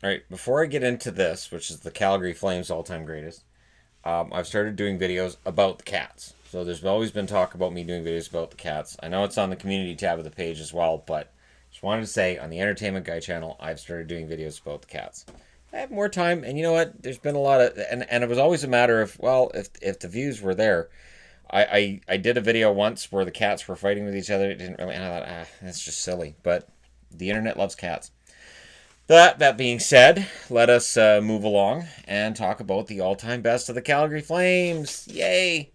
All right, before I get into this, which is the Calgary Flames all-time greatest, I've started doing videos about the Cats. So there's always been talk about me doing videos about the Cats. I know it's on the community tab of the page as well, but just wanted to say on the Entertainment Guy channel, I've started doing videos about the Cats. I have more time, and you know what? There's been a lot of, and it was always a matter of, well, if the views were there. I did a video once where the cats were fighting with each other. It didn't really, and I thought, that's just silly. But the internet loves cats. That being said, let us move along and talk about the all-time best of the Calgary Flames. Yay!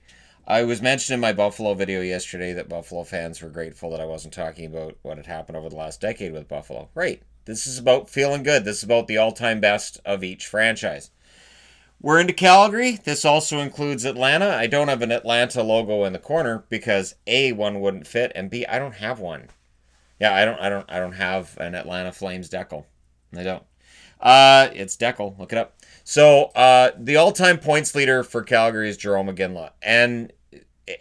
I was mentioning in my Buffalo video yesterday that Buffalo fans were grateful that I wasn't talking about what had happened over the last decade with Buffalo. Right. This is about feeling good. This is about the all-time best of each franchise. We're into Calgary. This also includes Atlanta. I don't have an Atlanta logo in the corner because A, one wouldn't fit, and B, I don't have one. Yeah, I don't have an Atlanta Flames decal. I don't. It's Decal. Look it up. So, the all-time points leader for Calgary is Jarome Iginla. And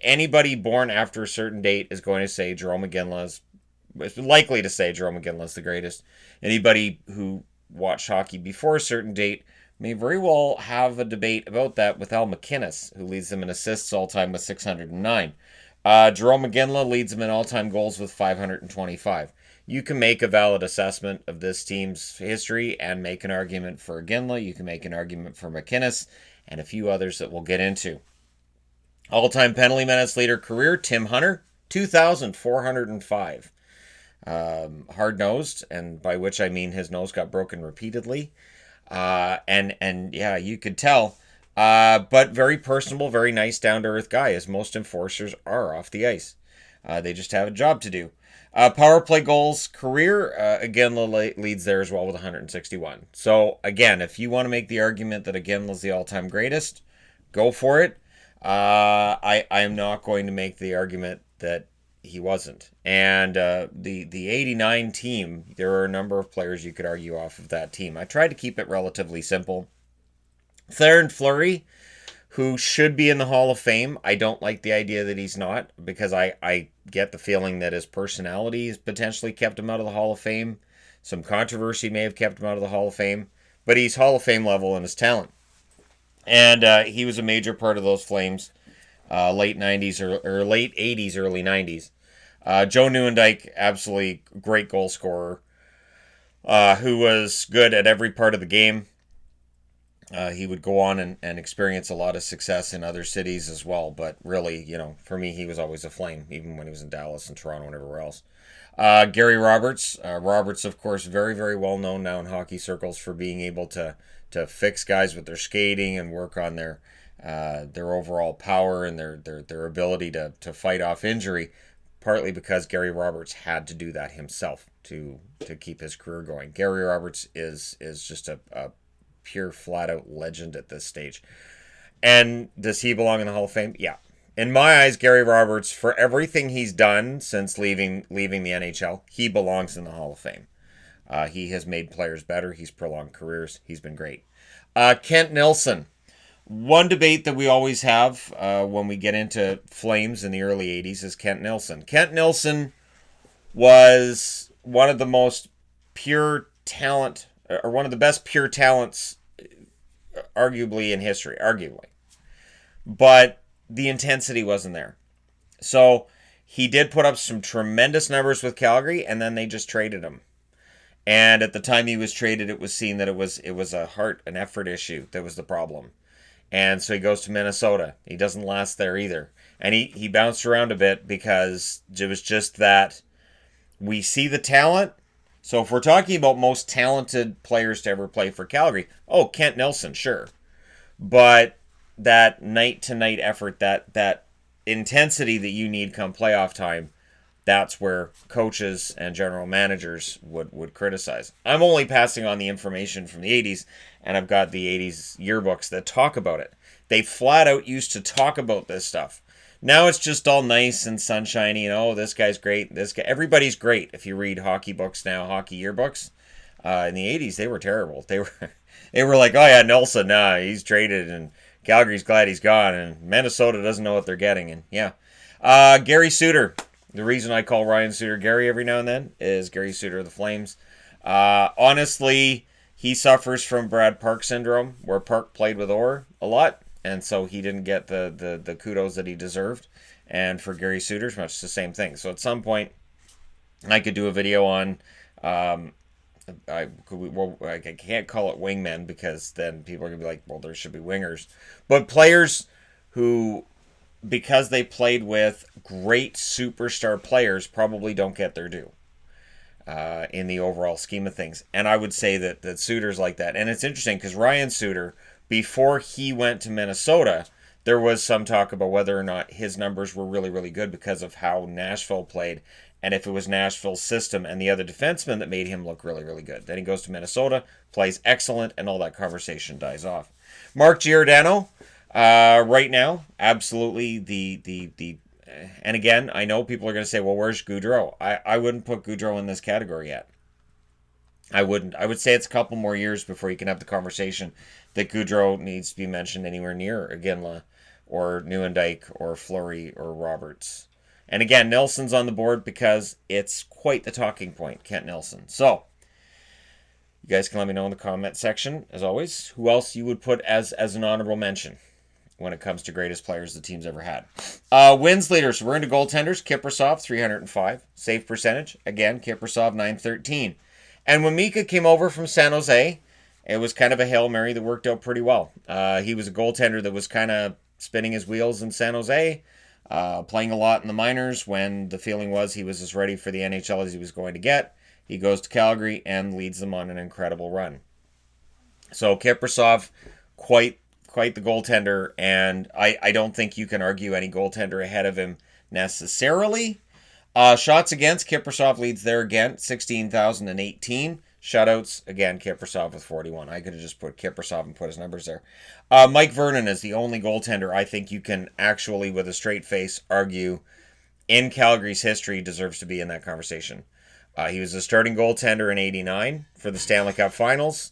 anybody born after a certain date is going to say Jarome Iginla is likely to say Jarome Iginla is the greatest. Anybody who watched hockey before a certain date may very well have a debate about that with Al McInnes, who leads them in assists all-time with 609. Jarome Iginla leads them in all-time goals with 525. You can make a valid assessment of this team's history and make an argument for Iginla. You can make an argument for McInnes and a few others that we'll get into. All-time penalty minutes leader career, Tim Hunter, 2,405. Hard-nosed, and by which I mean his nose got broken repeatedly. And yeah, you could tell. But very personable, very nice, down-to-earth guy, as most enforcers are off the ice. They just have a job to do. Power play goals career, again, leads there as well with 161. So, again, if you want to make the argument that Iginla's the all-time greatest, go for it. I am not going to make the argument that he wasn't. And the 89 team, there are a number of players you could argue off of that team. I tried to keep it relatively simple. Theron Fleury, who should be in the Hall of Fame. I don't like the idea that he's not, because I get the feeling that his personality has potentially kept him out of the Hall of Fame. Some controversy may have kept him out of the Hall of Fame, but he's Hall of Fame level in his talent. And he was a major part of those Flames, late 90s or late 80s, early 90s. Joe Nieuwendyk, absolutely great goal scorer, who was good at every part of the game. He would go on and experience a lot of success in other cities as well. But really, for me, he was always a Flame, even when he was in Dallas and Toronto and everywhere else. Gary Roberts. Roberts, of course, very, very well known now in hockey circles for being able to fix guys with their skating and work on their overall power and their ability to fight off injury, partly because Gary Roberts had to do that himself to keep his career going. Gary Roberts is just a pure flat-out legend at this stage. And does he belong in the Hall of Fame? Yeah. In my eyes, Gary Roberts, for everything he's done since leaving the NHL, he belongs in the Hall of Fame. He has made players better. He's prolonged careers. He's been great. Kent Nilsson. One debate that we always have when we get into Flames in the early 80s is Kent Nilsson. Kent Nilsson was one of the most pure talent, or one of the best pure talents, arguably in history, but the intensity wasn't there. So he did put up some tremendous numbers with Calgary, and then they just traded him. And at the time he was traded, it was seen that it was an effort issue that was the problem. And so he goes to Minnesota. He doesn't last there either. And he bounced around a bit because it was just that we see the talent. So if we're talking about most talented players to ever play for Calgary, Kent Nilsson, sure. But that night-to-night effort, that intensity that you need come playoff time, that's where coaches and general managers would criticize. I'm only passing on the information from the 80s, and I've got the 80s yearbooks that talk about it. They flat out used to talk about this stuff. Now it's just all nice and sunshiny, this guy's great, everybody's great. If you read hockey books now, hockey yearbooks, in the 80s, they were terrible. They were like, oh yeah, Nelson, he's traded, and Calgary's glad he's gone, and Minnesota doesn't know what they're getting, and yeah. Gary Suter. The reason I call Ryan Suter Gary every now and then is Gary Suter of the Flames. Honestly, He suffers from Brad Park syndrome, where Park played with Orr a lot, and so he didn't get the kudos that he deserved. And for Gary Suter, much the same thing. So at some point, I could do a video on. I can't call it wingmen because then people are gonna be like, well, there should be wingers, but players who, because they played with great superstar players, probably don't get their due in the overall scheme of things. And I would say that Suter's like that. And it's interesting because Ryan Suter, before he went to Minnesota, there was some talk about whether or not his numbers were really, really good because of how Nashville played and if it was Nashville's system and the other defensemen that made him look really, really good. Then he goes to Minnesota, plays excellent, and all that conversation dies off. Mark Giordano, right now, absolutely the and again, I know people are going to say, well, where's Gaudreau? I wouldn't put Gaudreau in this category yet. I wouldn't. I would say it's a couple more years before you can have the conversation that Gaudreau needs to be mentioned anywhere near Iginla or Nieuwendyk or Fleury or Roberts. And again, Nelson's on the board because it's quite the talking point, Kent Nelson. So, you guys can let me know in the comment section, as always, who else you would put as an honorable mention when it comes to greatest players the team's ever had. Wins leaders, we're into goaltenders. Kiprusoff, 305. Save percentage, again, Kiprusoff, 913. And when Mika came over from San Jose, it was kind of a Hail Mary that worked out pretty well. He was a goaltender that was kind of spinning his wheels in San Jose, playing a lot in the minors when the feeling was he was as ready for the NHL as he was going to get. He goes to Calgary and leads them on an incredible run. So Kiprusoff, quite the goaltender, and I don't think you can argue any goaltender ahead of him necessarily. Shots against, Kiprusoff leads there again, 16,018. Shutouts, again, Kiprusoff with 41. I could have just put Kiprusoff and put his numbers there. Mike Vernon is the only goaltender I think you can actually, with a straight face, argue in Calgary's history deserves to be in that conversation. He was a starting goaltender in 89 for the Stanley Cup Finals.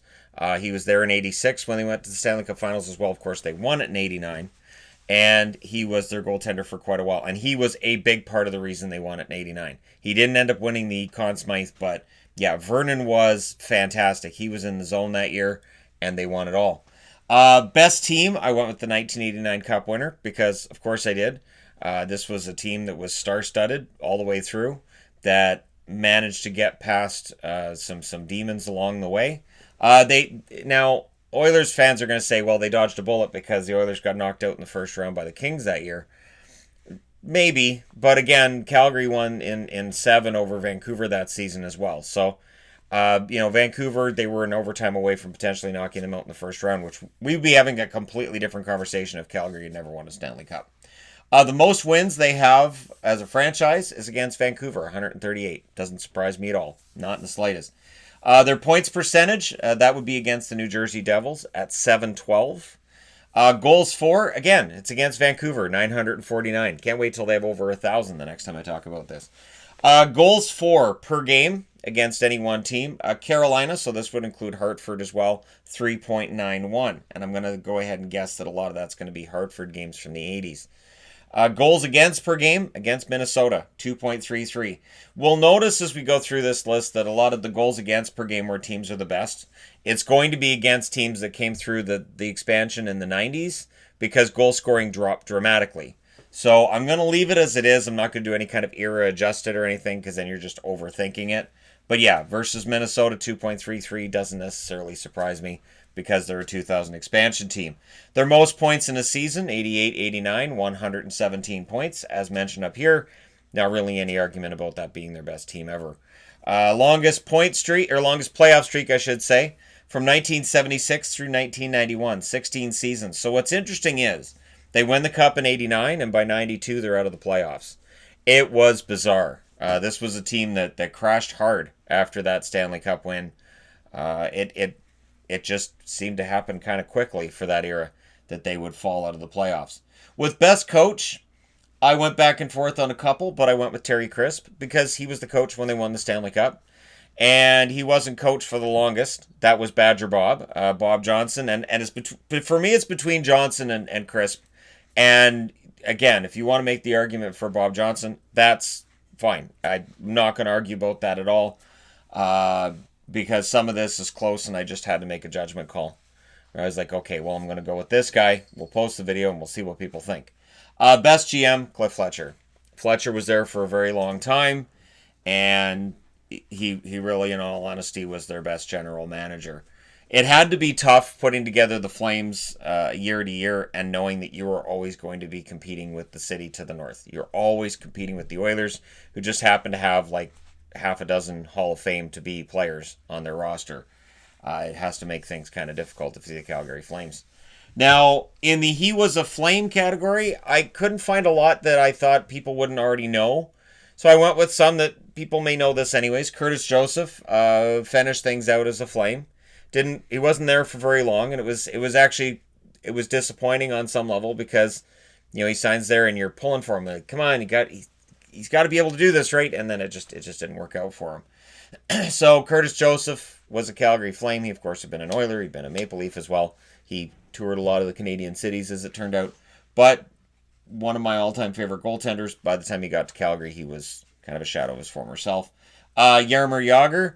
He was there in 86 when they went to the Stanley Cup Finals as well. Of course, they won it in 89. And he was their goaltender for quite a while. And he was a big part of the reason they won it in 89. He didn't end up winning the Conn Smythe, but yeah, Vernon was fantastic. He was in the zone that year, and they won it all. Best team, I went with the 1989 Cup winner because, of course, I did. This was a team that was star-studded all the way through, that managed to get past some demons along the way. Now, Oilers fans are going to say, well, they dodged a bullet because the Oilers got knocked out in the first round by the Kings that year. Maybe, but again, Calgary won in 7 over Vancouver that season as well. So, Vancouver, they were an overtime away from potentially knocking them out in the first round, which we'd be having a completely different conversation if Calgary had never won a Stanley Cup. The most wins they have as a franchise is against Vancouver, 138. Doesn't surprise me at all. Not in the slightest. Their points percentage, that would be against the New Jersey Devils at 712. Goals for, again, it's against Vancouver, 949. Can't wait till they have over 1,000 the next time I talk about this. Goals for per game against any one team. Carolina, so this would include Hartford as well, 3.91. And I'm going to go ahead and guess that a lot of that's going to be Hartford games from the 80s. Goals against per game against Minnesota, 2.33. We'll notice as we go through this list that a lot of the goals against per game where teams are the best, it's going to be against teams that came through the expansion in the 90s because goal scoring dropped dramatically. So I'm going to leave it as it is. I'm not going to do any kind of era adjusted or anything because then you're just overthinking it. But yeah, versus Minnesota, 2.33 doesn't necessarily surprise me because they're a 2000 expansion team. Their most points in a season, 88-89, 117 points, as mentioned up here. Not really any argument about that being their best team ever. Longest playoff streak, I should say, from 1976 through 1991, 16 seasons. So what's interesting is they win the Cup in 89, and by 92, they're out of the playoffs. It was bizarre. This was a team that crashed hard after that Stanley Cup win. It just seemed to happen kind of quickly for that era that they would fall out of the playoffs. With best coach, I went back and forth on a couple, but I went with Terry Crisp because he was the coach when they won the Stanley Cup. And he wasn't coach for the longest. That was Badger Bob, Bob Johnson. And for me, it's between Johnson and Crisp. And again, if you want to make the argument for Bob Johnson, that's fine. I'm not going to argue about that at all. because some of this is close and I just had to make a judgment call. I was like, okay, well, I'm going to go with this guy. We'll post the video and we'll see what people think. Best GM, Cliff Fletcher. Fletcher was there for a very long time, and he really, in all honesty, was their best general manager. It had to be tough putting together the Flames year to year and knowing that you were always going to be competing with the city to the north. You're always competing with the Oilers, who just happen to have like half a dozen Hall of Fame to be players on their roster. It has to make things kind of difficult if you're the Calgary Flames. Now, in the He Was a Flame category, I couldn't find a lot that I thought people wouldn't already know. So I went with some that people may know this anyways. Curtis Joseph finished things out as a Flame. He wasn't there for very long, and it was disappointing on some level because, he signs there and you're pulling for him. Like, come on, he's got to be able to do this, right? And then it just didn't work out for him. So Curtis Joseph was a Calgary Flame. He, of course, had been an Oiler. He'd been a Maple Leaf as well. He toured a lot of the Canadian cities, as it turned out. But one of my all-time favorite goaltenders, by the time he got to Calgary, he was kind of a shadow of his former self. Jaromir Jagr.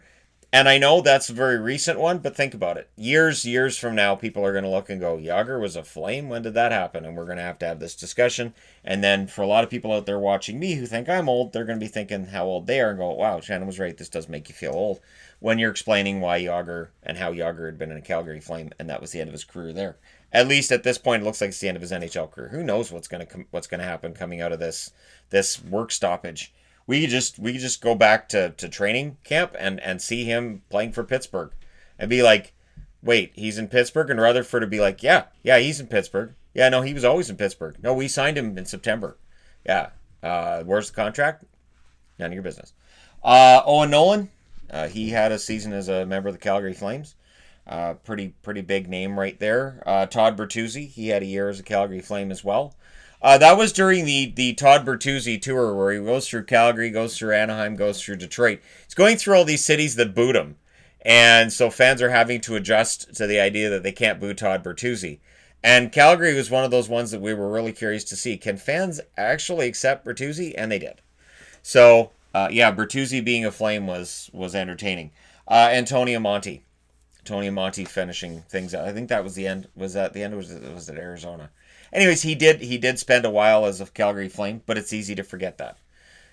And I know that's a very recent one, but think about it. Years from now, people are going to look and go, Jagr was a Flame? When did that happen? And we're going to have this discussion. And then for a lot of people out there watching me who think I'm old, they're going to be thinking how old they are and go, wow, Shannon was right. This does make you feel old. When you're explaining why Jagr and how Jagr had been in a Calgary Flame, and that was the end of his career there. At least at this point, it looks like it's the end of his NHL career. Who knows what's going to happen coming out of this work stoppage? We could just go back to training camp and see him playing for Pittsburgh and be like, wait, he's in Pittsburgh? And Rutherford would be like, yeah, he's in Pittsburgh. Yeah, no, he was always in Pittsburgh. No, we signed him in September. Yeah. Where's the contract? None of your business. Owen Nolan, he had a season as a member of the Calgary Flames. Pretty big name right there. Todd Bertuzzi, he had a year as a Calgary Flame as well. That was during the Todd Bertuzzi tour where he goes through Calgary, goes through Anaheim, goes through Detroit. He's going through all these cities that booed him. And so fans are having to adjust to the idea that they can't boo Todd Bertuzzi. And Calgary was one of those ones that we were really curious to see. Can fans actually accept Bertuzzi? And they did. So, Bertuzzi being a Flame was entertaining. And Tony Amonte. Tony Amonte finishing things out. I think that was the end. Was that the end, or was it Arizona? Anyways, he did spend a while as a Calgary Flame, but it's easy to forget that.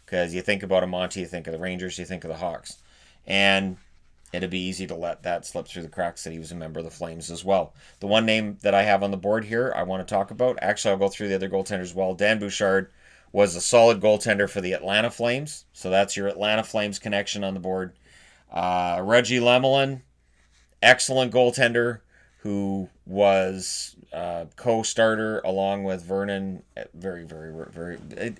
Because you think about Amonte, you think of the Rangers, you think of the Hawks. And it'd be easy to let that slip through the cracks that he was a member of the Flames as well. The one name that I have on the board here I want to talk about, actually I'll go through the other goaltenders as well. Dan Bouchard was a solid goaltender for the Atlanta Flames. So that's your Atlanta Flames connection on the board. Reggie Lemelin, excellent goaltender who was co-starter along with Vernon. Very.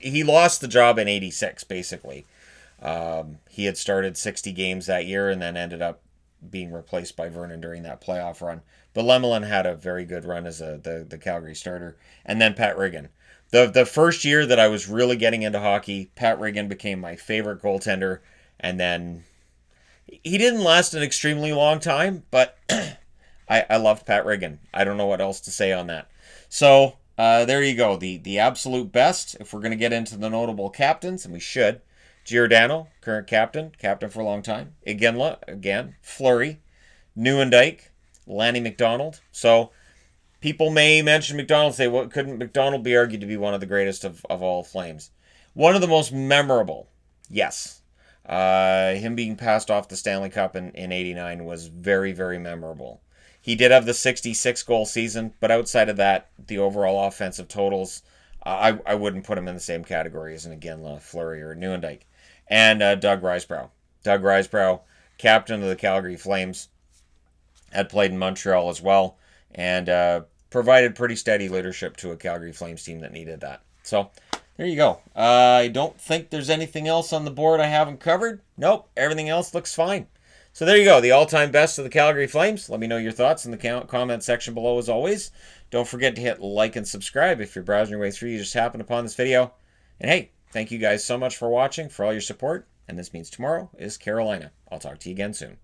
He lost the job in '86, basically. He had started 60 games that year and then ended up being replaced by Vernon during that playoff run. But Lemelin had a very good run as the Calgary starter. And then Pat Regan. The first year that I was really getting into hockey, Pat Regan became my favorite goaltender. And then he didn't last an extremely long time, but I loved Pat Regan. I don't know what else to say on that. So there you go. The absolute best, if we're going to get into the notable captains, and we should. Giordano, current captain for a long time. Iginla, again. Fleury. Nieuwendyk. Lanny McDonald. So people may mention McDonald, say, well, couldn't McDonald be argued to be one of the greatest of all Flames? One of the most memorable, yes. Him being passed off the Stanley Cup in '89 was very, very memorable. He did have the 66-goal season, but outside of that, the overall offensive totals, I wouldn't put him in the same category as an Iginla, Fleury, or Nieuwendyk. And Doug Risebrough. Doug Risebrough, captain of the Calgary Flames, had played in Montreal as well, and provided pretty steady leadership to a Calgary Flames team that needed that. So, there you go. I don't think there's anything else on the board I haven't covered. Nope, everything else looks fine. So there you go, the all-time best of the Calgary Flames. Let me know your thoughts in the comment section below as always. Don't forget to hit like and subscribe if you're browsing your way through. You just happened upon this video. And hey, thank you guys so much for watching, for all your support. And this means tomorrow is Carolina. I'll talk to you again soon.